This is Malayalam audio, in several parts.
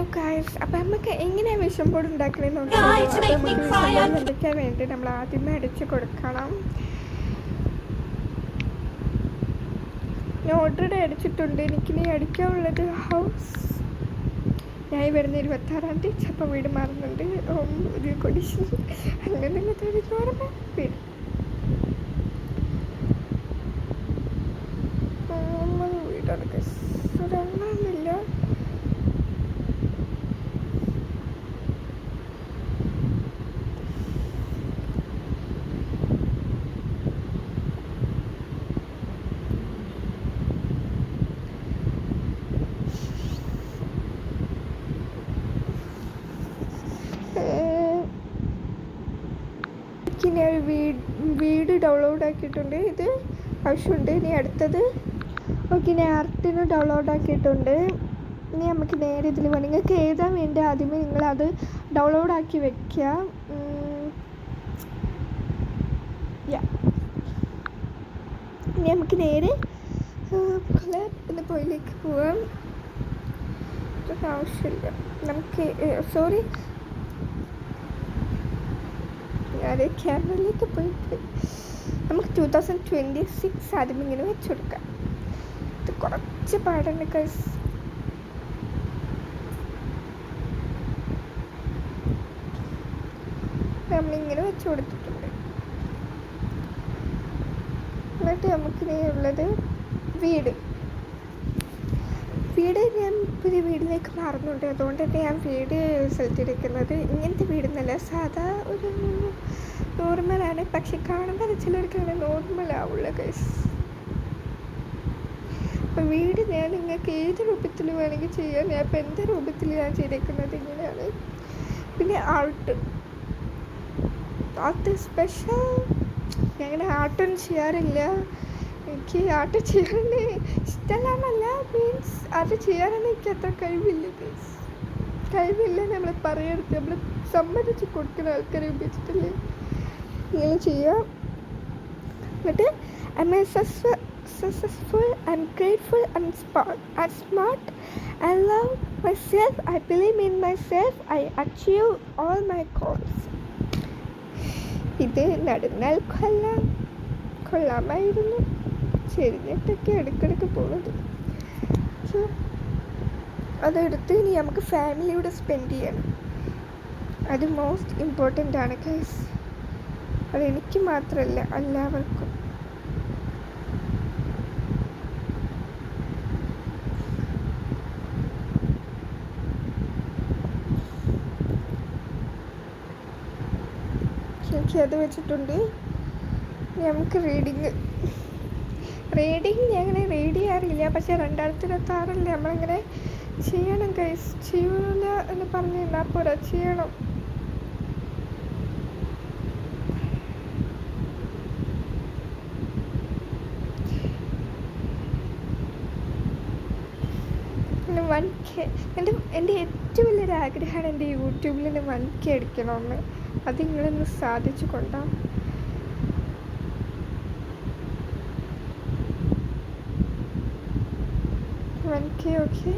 ഹലോ ഗായ്സ്, അപ്പം നമുക്ക് എങ്ങനെയാണ് വിഷം ബോർഡ് ഉണ്ടാക്കണമെന്ന് നോക്കാം. അപ്പോൾ നമുക്ക് വിഷം ബോർഡ് എന്തൊക്കെയാണ് വേണ്ടി നമ്മൾ ആദ്യമേ അടിച്ച് കൊടുക്കണം. ഞാൻ ഓൾറെഡി അടിച്ചിട്ടുണ്ട്. എനിക്കിനി അടിക്കാനുള്ളത് ഹൗസ്. ഞാൻ വരുന്ന 26-ാം തീയതി ചിലപ്പോൾ വീട് മാറുന്നുണ്ട്. ഒരു കൊടിഷൻ അങ്ങനെ വീട് വീടാണ് ഗൈസ്. ഒരെണ്ണമില്ല. ഞാൻ വീട് ഡൗൺലോഡ് ആക്കിയിട്ടുണ്ട്. ഇത് ആവശ്യമുണ്ട്. ഇനി അടുത്തത് ഞാൻ ആർട്ടിന് ഡൗൺലോഡ് ആക്കിയിട്ടുണ്ട്. ഇനി നമുക്ക് നേരെ ഇതിൽ വേണം. നിങ്ങൾക്ക് എഴുതാൻ വേണ്ടി ആദ്യമേ നിങ്ങളത് ഡൗൺലോഡ് ആക്കി വെക്കുക. ഇനി നമുക്ക് നേരെ എന്ന പോയിലേക്ക് പോവാം. ആവശ്യമില്ല നമുക്ക്. സോറി, ഞാൻ ക്യാമറയിലേക്ക് പോയിട്ട് നമുക്ക് 2026 ആദ്യം ഇങ്ങനെ വെച്ച് കൊടുക്കാം. ഇത് കുറച്ച് പാടാണ് ഗൈസ്. നമ്മളിങ്ങനെ വെച്ച് കൊടുത്തിട്ടുണ്ട്. എന്നിട്ട് നമുക്കിനി ഉള്ളത് വീട്. ഞാൻ പുതിയ വീടിലേക്ക് മാറുന്നുണ്ട്. അതുകൊണ്ട് തന്നെ ഞാൻ വീട് സെലക്ട് ചെയ്തിരിക്കുന്നത് ഇങ്ങനത്തെ വീടെന്നല്ല, സാധാ ഒരു നോർമലാണ്. പക്ഷെ കാണുമ്പോൾ ചിലർക്കാണ് നോർമലാവുള്ള ഗൈസ്. അപ്പം വീട് ഞാൻ നിങ്ങൾക്ക് ഏത് രൂപത്തിൽ വേണമെങ്കിൽ ചെയ്യാം. ഞാൻ ഇപ്പം എന്ത് രൂപത്തിൽ ഞാൻ ചെയ്തേക്കുന്നത് ഇങ്ങനെയാണ്. പിന്നെ ആർട്ട് സ്പെഷ്യൽ. ഞാൻ ആർട്ടൊന്നും ചെയ്യാറില്ല. എനിക്ക് ആർട്ട് ചെയ്യാൻ ഇഷ്ടമല്ലാന്നല്ല, മീൻസ് ആർട്ട് ചെയ്യാനൊന്നും എനിക്ക് അത്ര കഴിവില്ല ഗൈസ്. കഴിവില്ല നമ്മൾ പറയരുത്. നമ്മൾ സമ്മതിച്ച് കൊടുക്കുന്ന ആൾക്കാരെ ഉപയോഗിച്ചിട്ടില്ലേ ഇങ്ങനെ ചെയ്യാം. എന്നിട്ട് successful, I'm grateful, I'm smart, I love myself, I believe in myself, I achieve all my goals. ഇത് നടന്നാൽ കൊള്ളാമായിരുന്നു. ചെരിഞ്ഞിട്ടൊക്കെ ഇടയ്ക്കിടയ്ക്ക് പോകുന്നത്. സോ അതെടുത്ത് ഇനി നമുക്ക് ഫാമിലിയോട് സ്പെൻഡ് ചെയ്യണം. അത് മോസ്റ്റ് ഇമ്പോർട്ടൻ്റ് ആണ് ഗൈസ്. അതെനിക്ക് മാത്രമല്ല, എല്ലാവർക്കും. അത് വെച്ചിട്ടുണ്ട്. നമുക്ക് റീഡിങ് ഞാൻ അങ്ങനെ റീഡ് ചെയ്യാറില്ല. പക്ഷേ 2026 നമ്മളിങ്ങനെ ചെയ്യണം ഗൈസ്. ചെയ്യൂല എന്ന് പറഞ്ഞാൽ പോരാ, ചെയ്യണം. പിന്നെ 1K എൻ്റെ ഏറ്റവും വലിയൊരു ആഗ്രഹമാണ് എൻ്റെ യൂട്യൂബിൽ നിന്ന് 1K അടിക്കണമെന്ന്. അത് നിങ്ങളൊന്ന് സാധിച്ചു കൊണ്ടാ. Okay.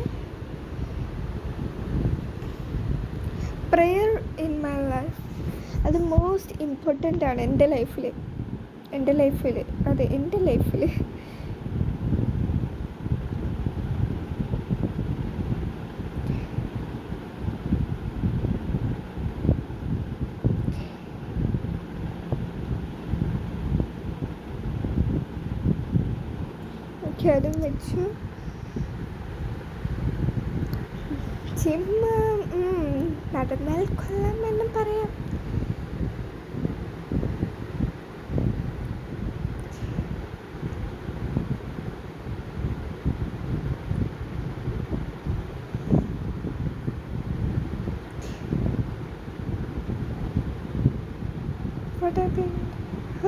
Prayer in my life അത് മോസ്റ്റ് ഇമ്പോർട്ടൻ്റ് ആണ് എൻ്റെ ലൈഫിൽ. അതെ, എൻ്റെ ലൈഫിൽ. അതും വെച്ചു. ജിമ്മ് നടന്നാൽ കൊള്ളാമെന്നും പറയാം.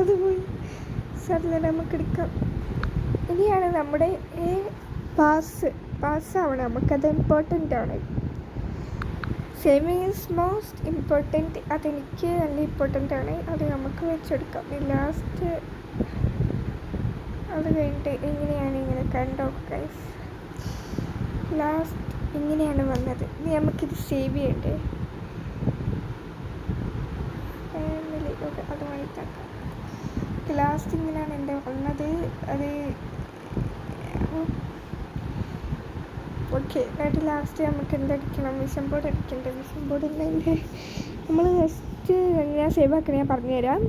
അതുപോയി സാറിന് നമുക്കെടുക്കാം. ഇനിയാണ് നമ്മുടെ പാസ്സാവണം. നമുക്കത് ഇമ്പോർട്ടൻ്റ് ആണ്. Saving is most important. അതെനിക്ക് നല്ല ഇമ്പോർട്ടൻ്റ് ആണ്. അത് നമുക്ക് വെച്ചെടുക്കാം. ലാസ്റ്റ് അത് കഴിഞ്ഞിട്ട് എങ്ങനെയാണ് ഇങ്ങനെ കണ്ടോ ഗൈസ്. ലാസ്റ്റ് ഇങ്ങനെയാണ് വന്നത്. ഇനി നമുക്കിത് സേവ് ചെയ്യണ്ടേ? ഫാമിലി ഓക്കെ, അത് വായിത്താക്കാം. ലാസ്റ്റ് ഇങ്ങനെയാണ് എൻ്റെ വന്നത്. അത് ഓക്കെ. എന്നിട്ട് ലാസ്റ്റ് നമുക്ക് എന്തടിക്കണം? വിഷൻ ബോർഡ് അടിക്കണ്ടേ? വിഷൻ ബോർഡ് എൻ്റെ നമ്മൾ ജസ്റ്റ് ഞാൻ സേവ് ആക്കണേ, ഞാൻ പറഞ്ഞുതരാം.